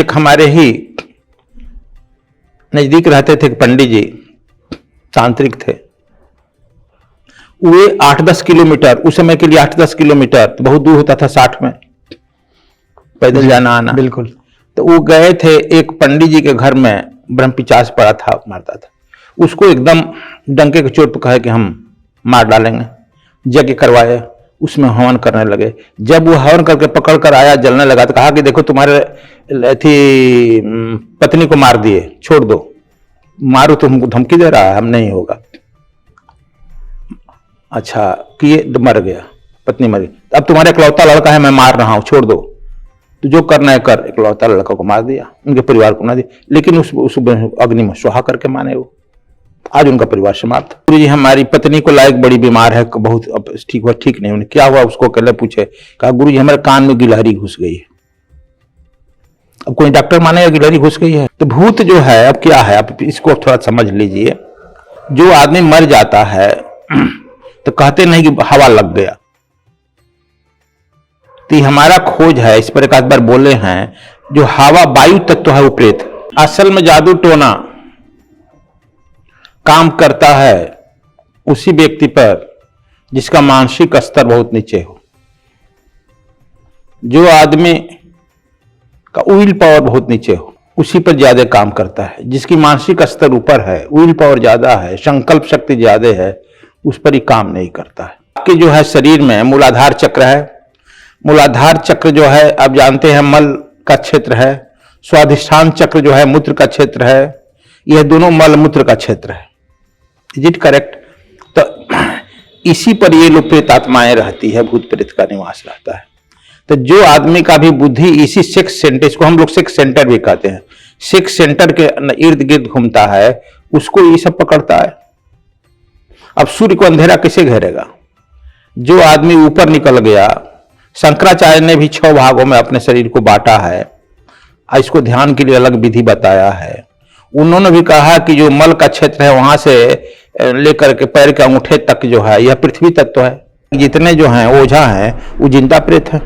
एक हमारे ही नजदीक रहते थे, पंडित जी तांत्रिक थे। वे 8-10 किलोमीटर, उस समय के लिए 8-10 किलोमीटर तो बहुत दूर होता था, 60 में पैदल जाना आना। बिल्कुल। तो वो गए थे, एक पंडित जी के घर में ब्रह्म पिचास पड़ा था, मारता था उसको, एकदम डंके के चोट पर कहे कि हम मार डालेंगे। यज्ञ करवाए, उसमें हवन करने लगे। जब वो हवन करके पकड़ कर आया, जलने लगा, तो कहा कि देखो तुम्हारे थी पत्नी को मार दिए, छोड़ दो। मारो, तुमको धमकी दे रहा है, हम नहीं होगा। अच्छा किए, मर गया, पत्नी मर गई। अब तुम्हारा इकलौता लड़का है, मैं मार रहा हूं, छोड़ दो। तो जो करना है कर। इकलौता लड़का को मार दिया, उनके परिवार को ना दिया, लेकिन उस अग्नि में स्वाहा करके माने वो। आज उनका परिवार समाप्त। गुरु जी, हमारी पत्नी को लायक बड़ी बीमार है, बहुत ठीक हुआ, ठीक नहीं। उन्हें क्या हुआ उसको अकेले पूछे, कहा गुरु जी हमारे कान में गिलहरी घुस गई है। अब कोई डॉक्टर मानेगा गिलहरी घुस गई है? तो भूत जो है, अब क्या है, आप इसको थोड़ा समझ लीजिए। जो आदमी मर जाता है तो कहते नहीं कि हवा लग गया। तो हमारा खोज है, इस पर एक आध बार बोले हैं, जो हवा वायु तत्व है वो प्रेत। असल में जादू टोना काम करता है उसी व्यक्ति पर जिसका मानसिक स्तर बहुत नीचे हो। जो आदमी का विल पावर बहुत नीचे हो, उसी पर ज्यादा काम करता है। जिसकी मानसिक स्तर ऊपर है, विल पावर ज्यादा है, संकल्प शक्ति ज्यादा है, उस पर ही काम नहीं करता है। आपके जो है शरीर में मूलाधार चक्र है। मूलाधार चक्र जो है आप जानते हैं मल का क्षेत्र है। स्वाधिष्ठान चक्र जो है मूत्र का क्षेत्र है। यह दोनों मल मूत्र का क्षेत्र है। Is it correct? तो इसी पर ये लोग प्रेत आत्माएं रहती है, भूत प्रेत का निवास रहता है। तो जो आदमी का भी बुद्धि इसी सेक्स सेंटर, इसको हम लोग सेक्स सेंटर भी कहते हैं, सेक्स सेंटर के इर्द गिर्द घूमता है, उसको ये सब पकड़ता है। अब सूर्य को अंधेरा कैसे घेरेगा? जो आदमी ऊपर निकल गया, शंकराचार्य ने भी 6 भागों में अपने शरीर को बांटा है, इसको ध्यान के लिए अलग विधि बताया है। उन्होंने भी कहा कि जो मल का क्षेत्र है वहां से लेकर के पैर के अंगूठे तक जो है यह पृथ्वी तत्व है। जितने जो हैं ओझा हैं वो जिंदा प्रेत है।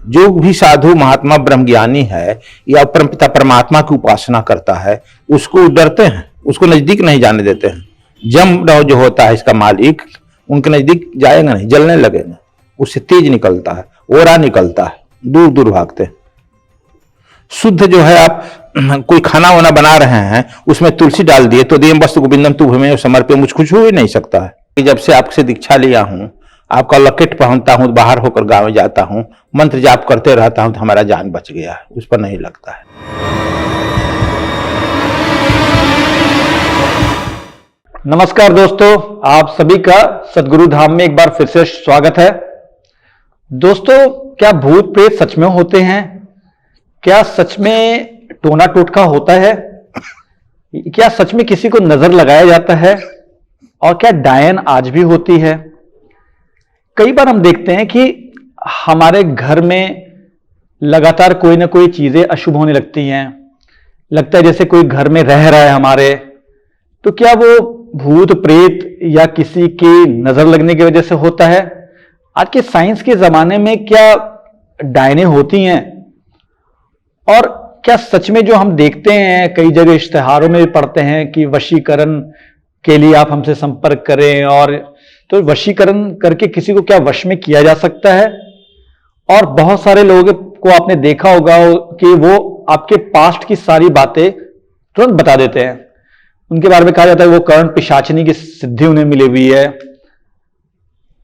जो भी साधु महात्मा ब्रह्मज्ञानी है या परमपिता परमात्मा की उपासना करता है, उसको डरते हैं, उसको नजदीक नहीं जाने देते हैं। जम जो होता है इसका मालिक, उनके नजदीक जाएगा नहीं, जलने लगेगा, उससे तेज निकलता है, ओरा निकलता है, दूर दूर भागते हैं। शुद्ध जो है, आप कोई खाना वाना बना रहे हैं, उसमें तुलसी डाल दिए तो देम वस्तु गोविंदम तू भूमि समर्पय, मुझ कुछ हो ही नहीं सकता है। जब से आपसे दीक्षा लिया हूं, आपका लॉकेट पहनता हूं, बाहर होकर गांव में जाता हूं, मंत्र जाप करते रहता हूं, तो हमारा जान बच गया है, उस पर नहीं लगता है। नमस्कार दोस्तों, आप सभी का सदगुरु धाम में एक बार फिर से स्वागत है। दोस्तों, क्या भूत प्रेत सच में होते हैं? क्या सच में टोना टोटका होता है? क्या सच में किसी को नजर लगाया जाता है? और क्या डायन आज भी होती है? कई बार हम देखते हैं कि हमारे घर में लगातार कोई ना कोई चीजें अशुभ होने लगती हैं। लगता है जैसे कोई घर में रह रहा है हमारे। तो क्या वो भूत प्रेत या किसी की नजर लगने की वजह से होता है? आज के साइंस के जमाने में क्या डायने होती हैं? और क्या सच में जो हम देखते हैं, कई जगह इश्तिहारों में भी पढ़ते हैं कि वशीकरण के लिए आप हमसे संपर्क करें, और तो वशीकरण करके किसी को क्या वश में किया जा सकता है? और बहुत सारे लोगों को आपने देखा होगा कि वो आपके पास्ट की सारी बातें तुरंत बता देते हैं। उनके बारे में कहा जाता है वो कर्ण पिशाचिनी की सिद्धि उन्हें मिली हुई है।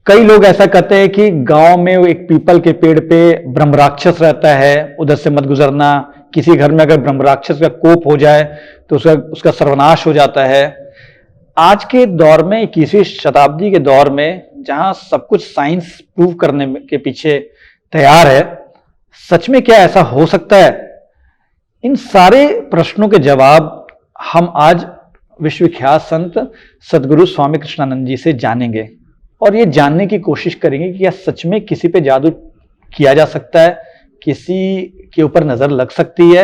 कई लोग ऐसा कहते हैं कि गांव में एक पीपल के पेड़ पे ब्रह्म राक्षस रहता है, उधर से मत गुजरना। किसी घर में अगर ब्रह्म राक्षस का कोप हो जाए तो उसका सर्वनाश हो जाता है। आज के दौर में, 21वीं शताब्दी के दौर में, जहां सब कुछ साइंस प्रूव करने के पीछे तैयार है, सच में क्या ऐसा हो सकता है? इन सारे प्रश्नों के जवाब हम आज विश्वविख्यात संत सदगुरु स्वामी कृष्णानंद जी से जानेंगे, और ये जानने की कोशिश करेंगे कि क्या सच में किसी पे जादू किया जा सकता है, किसी के ऊपर नजर लग सकती है।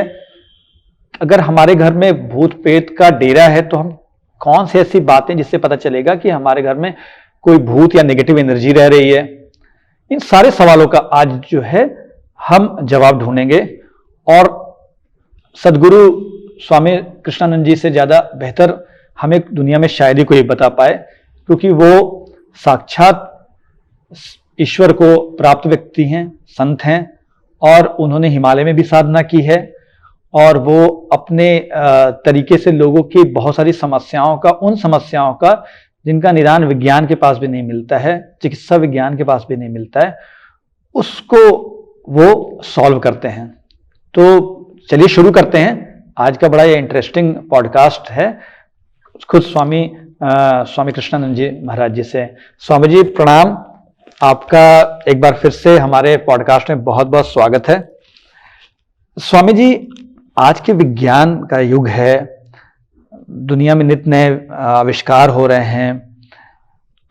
अगर हमारे घर में भूत प्रेत का डेरा है तो हम कौन सी ऐसी बातें जिससे पता चलेगा कि हमारे घर में कोई भूत या नेगेटिव एनर्जी रह रही है। इन सारे सवालों का आज जो है हम जवाब ढूंढेंगे, और सदगुरु स्वामी कृष्णानंद जी से ज्यादा बेहतर हमें दुनिया में शायद ही कोई बता पाए, क्योंकि वो साक्षात ईश्वर को प्राप्त व्यक्ति हैं, संत हैं, और उन्होंने हिमालय में भी साधना की है, और वो अपने तरीके से लोगों की बहुत सारी समस्याओं का, उन समस्याओं का जिनका निदान विज्ञान के पास भी नहीं मिलता है, चिकित्सा विज्ञान के पास भी नहीं मिलता है, उसको वो सॉल्व करते हैं। तो चलिए शुरू करते हैं। आज का बड़ा ये इंटरेस्टिंग पॉडकास्ट है खुद स्वामी कृष्णानंद जी महाराज जी से। स्वामी जी प्रणाम, आपका एक बार फिर से हमारे पॉडकास्ट में बहुत बहुत स्वागत है। स्वामी जी, आज के विज्ञान का युग है, दुनिया में नित नए आविष्कार हो रहे हैं,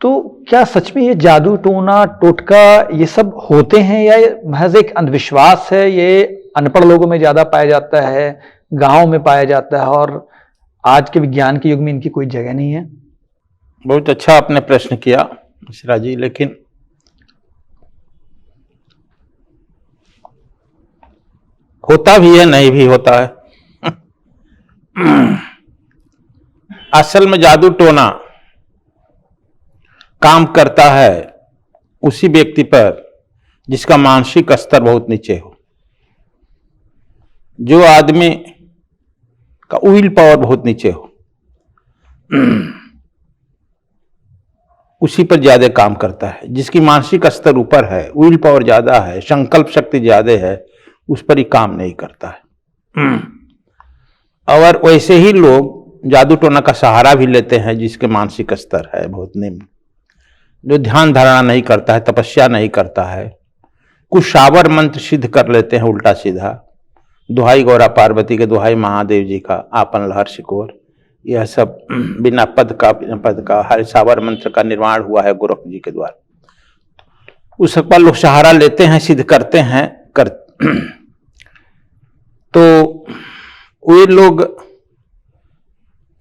तो क्या सच में ये जादू टोना टोटका ये सब होते हैं, या ये महज एक अंधविश्वास है? ये अनपढ़ लोगों में ज्यादा पाया जाता है, गांव में पाया जाता है, और आज के विज्ञान के युग में इनकी कोई जगह नहीं है? बहुत अच्छा आपने प्रश्न किया मिश्रा जी, लेकिन होता भी है, नहीं भी होता है। असल में जादू टोना काम करता है उसी व्यक्ति पर जिसका मानसिक स्तर बहुत नीचे हो। जो आदमी का विल पावर बहुत नीचे हो उसी पर ज्यादा काम करता है। जिसकी मानसिक स्तर ऊपर है, विल पावर ज्यादा है, संकल्प शक्ति ज्यादा है, उस पर ही काम नहीं करता है। और वैसे ही लोग जादू टोना का सहारा भी लेते हैं जिसके मानसिक स्तर है बहुत निम्न, जो ध्यान धारणा नहीं करता है, तपस्या नहीं करता है, कुछ शावर मंत्र सिद्ध कर लेते हैं उल्टा सीधा, दुहाई गौरा पार्वती के, दुहाई महादेव जी का, आपन लहर सिकोर, यह सब बिना पद का हर शावर मंत्र का निर्माण हुआ है गोरख जी के द्वारा। उस पर लोग सहारा लेते हैं, सिद्ध करते हैं तो वे लोग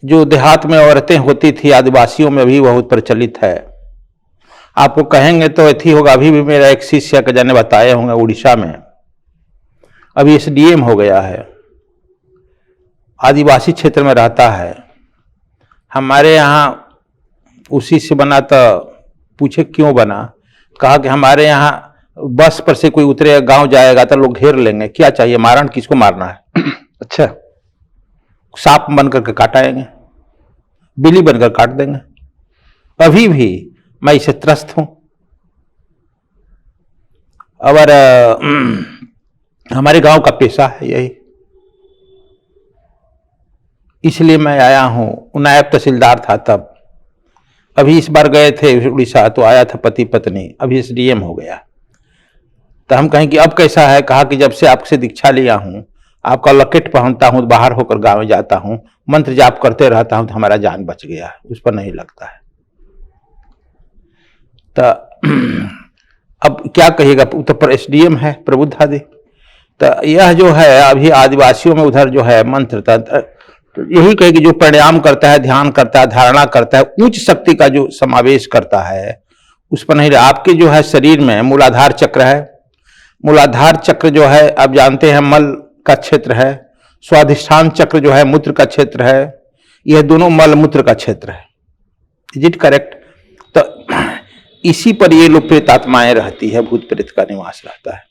जो देहात में औरतें होती थी, आदिवासियों में भी बहुत प्रचलित है। आपको कहेंगे तो ऐसी होगा, अभी भी मेरा एक शिष्य का जाने बताए होंगे, उड़ीसा में अभी एसडीएम हो गया है, आदिवासी क्षेत्र में रहता है। हमारे यहाँ उसी से बना, तो पूछे क्यों बना, कहा कि हमारे यहाँ बस पर से कोई उतरेगा, गांव जाएगा तो लोग घेर लेंगे, क्या चाहिए, मारण किसको मारना है। अच्छा, सांप बनकर के काटाएंगे, बिल्ली बनकर काट देंगे। अभी भी मैं इसे त्रस्त हूं। और हमारे गांव का पेशा है यही, इसलिए मैं आया हूं। नायब तहसीलदार था तब, अभी इस बार गए थे उड़ीसा तो आया था पति पत्नी, अभी एसडीएम हो गया। तो हम कहें कि अब कैसा है, कहा कि जब से आपसे दीक्षा लिया हूं, आपका लॉकेट पहनता हूं, बाहर होकर गांव में जाता हूं, मंत्र जाप करते रहता हूं, तो हमारा जान बच गया है, उस पर नहीं लगता है। तो अब क्या कहिएगा, तो पर एसडीएम है प्रबुद्धादि। तो यह जो है अभी आदिवासियों में उधर जो है मंत्र तंत्र, तो यही कहे कि जो प्राणायाम करता है, ध्यान करता है, धारणा करता है, उच्च शक्ति का जो समावेश करता है, उस पर नहीं। आपके जो है शरीर में मूलाधार चक्र है, मूलाधार चक्र जो है आप जानते हैं मल का क्षेत्र है, स्वाधिष्ठान चक्र जो है मूत्र का क्षेत्र है, यह दोनों मल मूत्र का क्षेत्र है। Is it correct? तो इसी पर ये लोग प्रेतात्माएं रहती है, भूत प्रेत का निवास रहता है।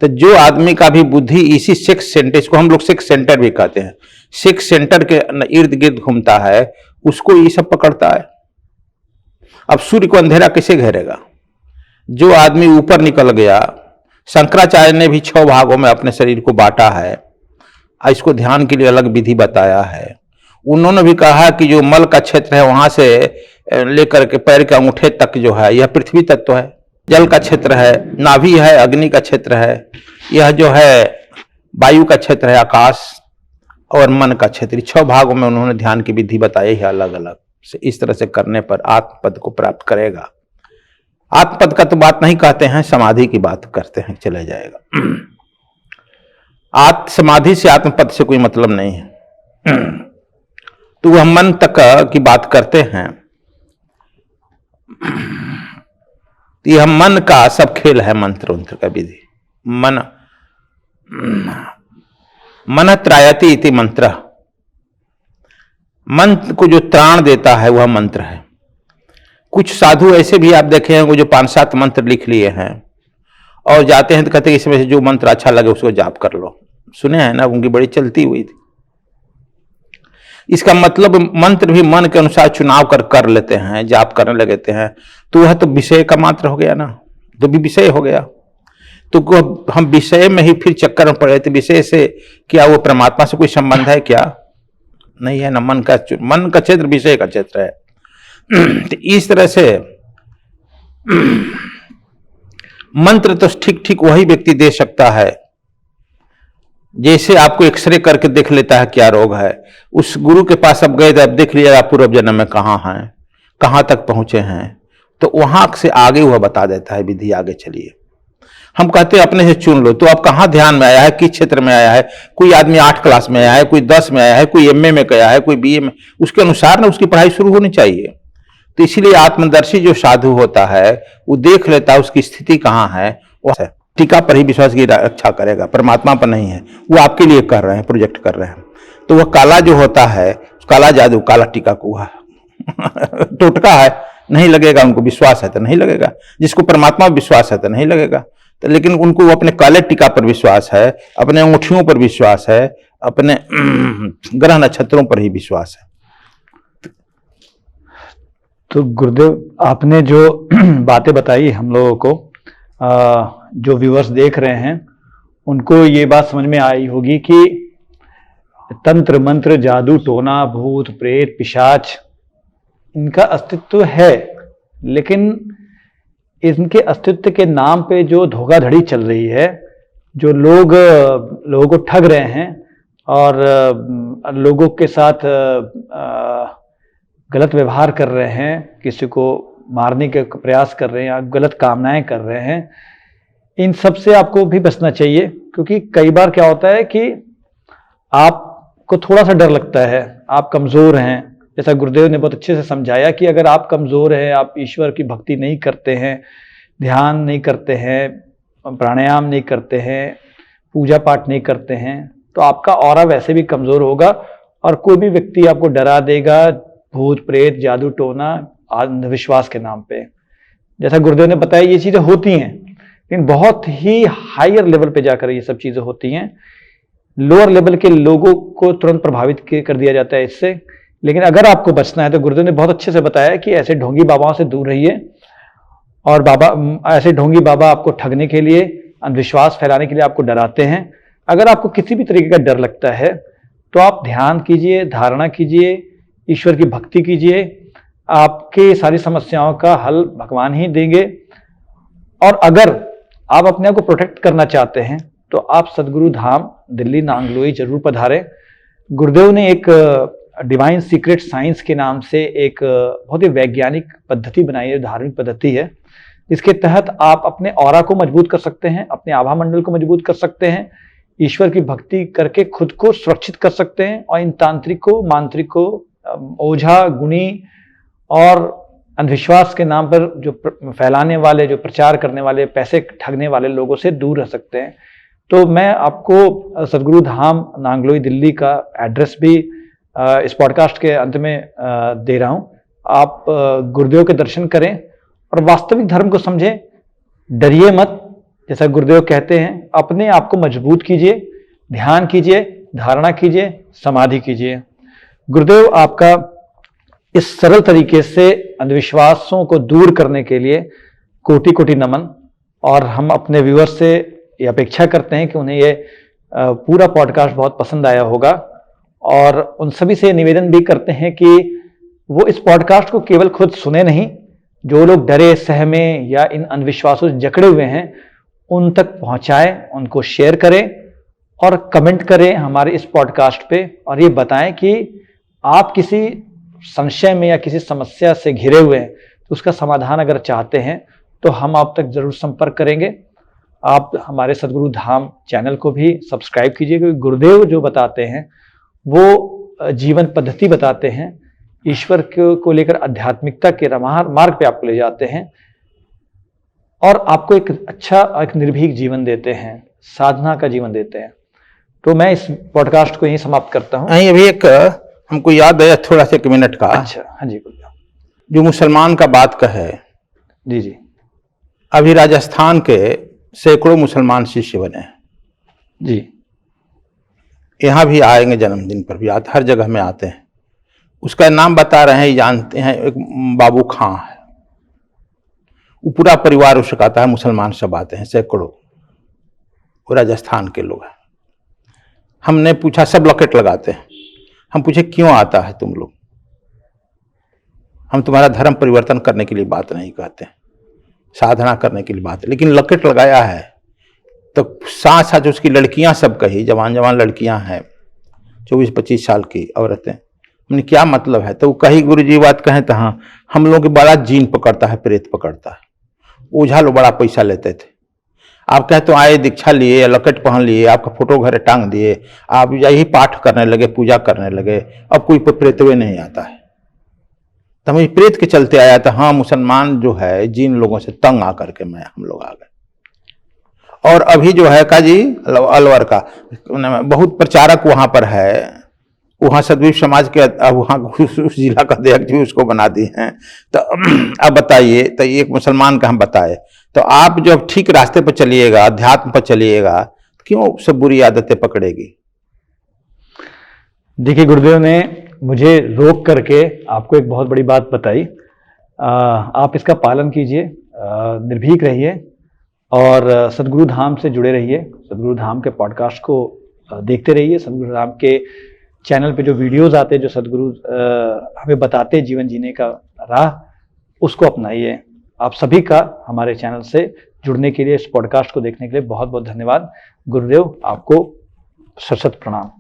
तो जो आदमी का भी बुद्धि इसी सेक्स सेंटर, इसको हम लोग सेक्स सेंटर भी कहते हैं, सेक्स सेंटर के इर्द गिर्द घूमता है, उसको ये सब पकड़ता है। अब सूर्य को अंधेरा कैसे घेरेगा? जो आदमी ऊपर निकल गया, शंकराचार्य ने भी 6 भागों में अपने शरीर को बांटा है, इसको ध्यान के लिए अलग विधि बताया है। उन्होंने भी कहा कि जो मल का क्षेत्र है वहां से लेकर के पैर के अंगूठे तक जो है यह पृथ्वी तत्व है, जल का क्षेत्र है, नाभि है, अग्नि का क्षेत्र है, यह जो है वायु का क्षेत्र है, आकाश, और मन का क्षेत्र। 6 भागों में उन्होंने ध्यान की विधि बताई है अलग अलग से। इस तरह से करने पर आत्मपद को प्राप्त करेगा। आत्मपद का तो बात नहीं कहते हैं, समाधि की बात करते हैं, चले जाएगा। समाधि से आत्मपद से कोई मतलब नहीं है। तो वह मन तक की बात करते हैं। यह मन का सब खेल है, मंत्र उंत्र का विधि। मन मन त्रायति इति मंत्र, मंत्र को जो त्राण देता है वह मंत्र है। कुछ साधु ऐसे भी आप देखे हैं जो 5-7 मंत्र लिख लिए हैं और जाते हैं तो कहते हैं इसमें से जो मंत्र अच्छा लगे उसको जाप कर लो। सुने हैं ना, उनकी बड़ी चलती हुई थी। इसका मतलब मंत्र भी मन के अनुसार चुनाव कर लेते हैं, जाप करने लगते हैं, तो वह तो विषय का मात्र हो गया ना, तो भी विषय हो गया। तो हम विषय में ही फिर चक्कर में पड़े, तो विषय से क्या वो परमात्मा से कोई संबंध है क्या? नहीं है ना। मन का क्षेत्र विषय का क्षेत्र है। तो इस तरह से मंत्र तो ठीक ठीक वही व्यक्ति दे सकता है जैसे आपको एक्सरे करके देख लेता है क्या रोग है। उस गुरु के पास अब गए, अब देख लिया आप पूर्व जन्म में कहाँ हैं, कहाँ तक पहुंचे हैं, तो वहां से आगे वह बता देता है विधि, आगे चलिए। हम कहते हैं अपने से चुन लो, तो आप कहाँ ध्यान में आया है, किस क्षेत्र में आया है। कोई आदमी 8 क्लास में आया है, कोई 10 में आया है, कोई MA में गया है, कोई BA में, उसके अनुसार ना उसकी पढ़ाई शुरू होनी चाहिए। तो इसीलिए आत्मदर्शी जो साधु होता है वो देख लेता है उसकी स्थिति कहाँ है, वह टीका पर ही विश्वास की रक्षा करेगा, परमात्मा पर नहीं है। वो आपके लिए कर रहे हैं, प्रोजेक्ट कर रहे हैं। तो वह काला जो होता है, काला जादू, काला टीका कुआ टोटका है, नहीं लगेगा उनको। विश्वास है तो नहीं लगेगा, जिसको परमात्मा विश्वास है तो नहीं लगेगा। तो लेकिन उनको अपने काले टीका पर विश्वास है, अपने अंगूठियों पर विश्वास है, अपने ग्रह नक्षत्रों पर ही विश्वास है। तो गुरुदेव आपने जो बातें बताई हम लोगों को, जो व्यूअर्स देख रहे हैं उनको ये बात समझ में आई होगी कि तंत्र मंत्र जादू टोना भूत प्रेत पिशाच इनका अस्तित्व है, लेकिन इनके अस्तित्व के नाम पे जो धोखाधड़ी चल रही है, जो लोगों को ठग रहे हैं और लोगों के साथ गलत व्यवहार कर रहे हैं, किसी को मारने के प्रयास कर रहे हैं या गलत कामनाएं कर रहे हैं, इन सब से आपको भी बचना चाहिए। क्योंकि कई बार क्या होता है कि आपको थोड़ा सा डर लगता है, आप कमज़ोर हैं। जैसा गुरुदेव ने बहुत अच्छे से समझाया कि अगर आप कमज़ोर हैं, आप ईश्वर की भक्ति नहीं करते हैं, ध्यान नहीं करते हैं, प्राणायाम नहीं करते हैं, पूजा पाठ नहीं करते हैं, तो आपका ऑरा वैसे भी कमज़ोर होगा और कोई भी व्यक्ति आपको डरा देगा भूत प्रेत जादू टोना अंधविश्वास के नाम पे। जैसा गुरुदेव ने बताया ये चीज़ें होती हैं, लेकिन बहुत ही हायर लेवल पे जाकर ये सब चीज़ें होती हैं। लोअर लेवल के लोगों को तुरंत प्रभावित कर दिया जाता है इससे। लेकिन अगर आपको बचना है तो गुरुदेव ने बहुत अच्छे से बताया कि ऐसे ढोंगी बाबाओं से दूर रहिए। और ऐसे ढोंगी बाबा आपको ठगने के लिए, अंधविश्वास फैलाने के लिए आपको डराते हैं। अगर आपको किसी भी तरीके का डर लगता है तो आप ध्यान कीजिए, धारणा कीजिए, ईश्वर की भक्ति कीजिए, आपके सारी समस्याओं का हल भगवान ही देंगे। और अगर आप अपने आप को प्रोटेक्ट करना चाहते हैं तो आप सदगुरु धाम दिल्ली नांगलोई जरूर पधारें। गुरुदेव ने एक डिवाइन सीक्रेट साइंस के नाम से एक बहुत ही वैज्ञानिक पद्धति बनाई है, धार्मिक पद्धति है, जिसके तहत आप अपने ऑरा को मजबूत कर सकते हैं, अपने आभा मंडल को मजबूत कर सकते हैं, ईश्वर की भक्ति करके खुद को सुरक्षित कर सकते हैं। और इन तांत्रिकों, मांत्रिकों, ओझा, गुणी और अंधविश्वास के नाम पर जो फैलाने वाले, जो प्रचार करने वाले, पैसे ठगने वाले लोगों से दूर रह सकते हैं। तो मैं आपको सदगुरु धाम नांगलोई दिल्ली का एड्रेस भी इस पॉडकास्ट के अंत में दे रहा हूँ। आप गुरुदेव के दर्शन करें और वास्तविक धर्म को समझें, डरिए मत। जैसा गुरुदेव कहते हैं, अपने आप को मजबूत कीजिए, ध्यान कीजिए, धारणा कीजिए, समाधि कीजिए। गुरुदेव आपका इस सरल तरीके से अंधविश्वासों को दूर करने के लिए कोटि कोटि नमन। और हम अपने व्यूअर्स से ये अपेक्षा करते हैं कि उन्हें ये पूरा पॉडकास्ट बहुत पसंद आया होगा। और उन सभी से निवेदन भी करते हैं कि वो इस पॉडकास्ट को केवल खुद सुने नहीं, जो लोग डरे सहमे या इन अंधविश्वासों से जकड़े हुए हैं उन तक पहुंचाएं, उनको शेयर करें और कमेंट करें हमारे इस पॉडकास्ट पे। और ये बताएं कि आप किसी संशय में या किसी समस्या से घिरे हुए हैं तो उसका समाधान अगर चाहते हैं तो हम आप तक जरूर संपर्क करेंगे। आप हमारे सदगुरु धाम चैनल को भी सब्सक्राइब कीजिए, क्योंकि गुरुदेव जो बताते हैं वो जीवन पद्धति बताते हैं, ईश्वर को लेकर आध्यात्मिकता के मार्ग पे आपको ले जाते हैं और आपको एक अच्छा, एक निर्भीक जीवन देते हैं, साधना का जीवन देते हैं। तो मैं इस पॉडकास्ट को यहीं समाप्त करता हूँ। नहीं, अभी एक हमको याद आया थोड़ा सा 1 मिनट का। अच्छा, हाँ जी, गुरुदेव। जो मुसलमान का बात कहे, जी जी अभी राजस्थान के सैकड़ों मुसलमान शिष्य बने हैं। जी। यहाँ भी आएंगे, जन्मदिन पर भी आते, हर जगह में आते हैं। उसका नाम बता रहे हैं, जानते हैं, एक बाबू खां है। वो पूरा परिवार उसका आता है, मुसलमान सब आते हैं, सैकड़ों। वो राजस्थान के लोग हैं। हमने पूछा, सब लॉकेट लगाते हैं। हम पूछे क्यों आता है तुम लोग? हम तुम्हारा धर्म परिवर्तन करने के लिए बात नहीं कहते, साधना करने के लिए बात, लेकिन लॉकेट लगाया है तो साथ साथ उसकी लड़कियां सब कही, जवान जवान लड़कियां हैं, 24-25 साल की औरतें। हमने क्या मतलब है? तो वो कही, गुरु जी बात कहें तो हाँ, हम लोग के बड़ा जीन पकड़ता है, प्रेत पकड़ता है। ओझा लोग बड़ा पैसा लेते थे। आप कहे तो आए, दीक्षा लिए, लॉकेट पहन लिए, आपका फोटो घर टांग दिए, आप यही पाठ करने लगे, पूजा करने लगे, अब कोई प्रेतवे नहीं आता है। तो हमें प्रेत के चलते आया था। हाँ, मुसलमान जो है, जिन लोगों से तंग आकर के हम लोग आ गए। और अभी जो है काजी अलवर का बहुत प्रचारक वहां पर है, वहां सदवीप समाज के वहां उस जिला का अध्यक्ष भी उसको बना दिए हैं। तो अब बताइए, तो एक मुसलमान का हम बताए, तो आप जब ठीक रास्ते पर चलिएगा, अध्यात्म पर चलिएगा, तो क्यों सब बुरी आदतें पकड़ेगी? देखिए, गुरुदेव ने मुझे रोक करके आपको एक बहुत बड़ी बात बताई। आप इसका पालन कीजिए, निर्भीक रहिए और सदगुरु धाम से जुड़े रहिए। सदगुरु धाम के पॉडकास्ट को देखते रहिए। सदगुरु धाम के चैनल पे जो वीडियोस आते हैं, जो सदगुरु हमें बताते हैं जीवन जीने का राह, उसको अपनाइए। आप सभी का हमारे चैनल से जुड़ने के लिए, इस पॉडकास्ट को देखने के लिए बहुत बहुत धन्यवाद। गुरुदेव, आपको सशत प्रणाम।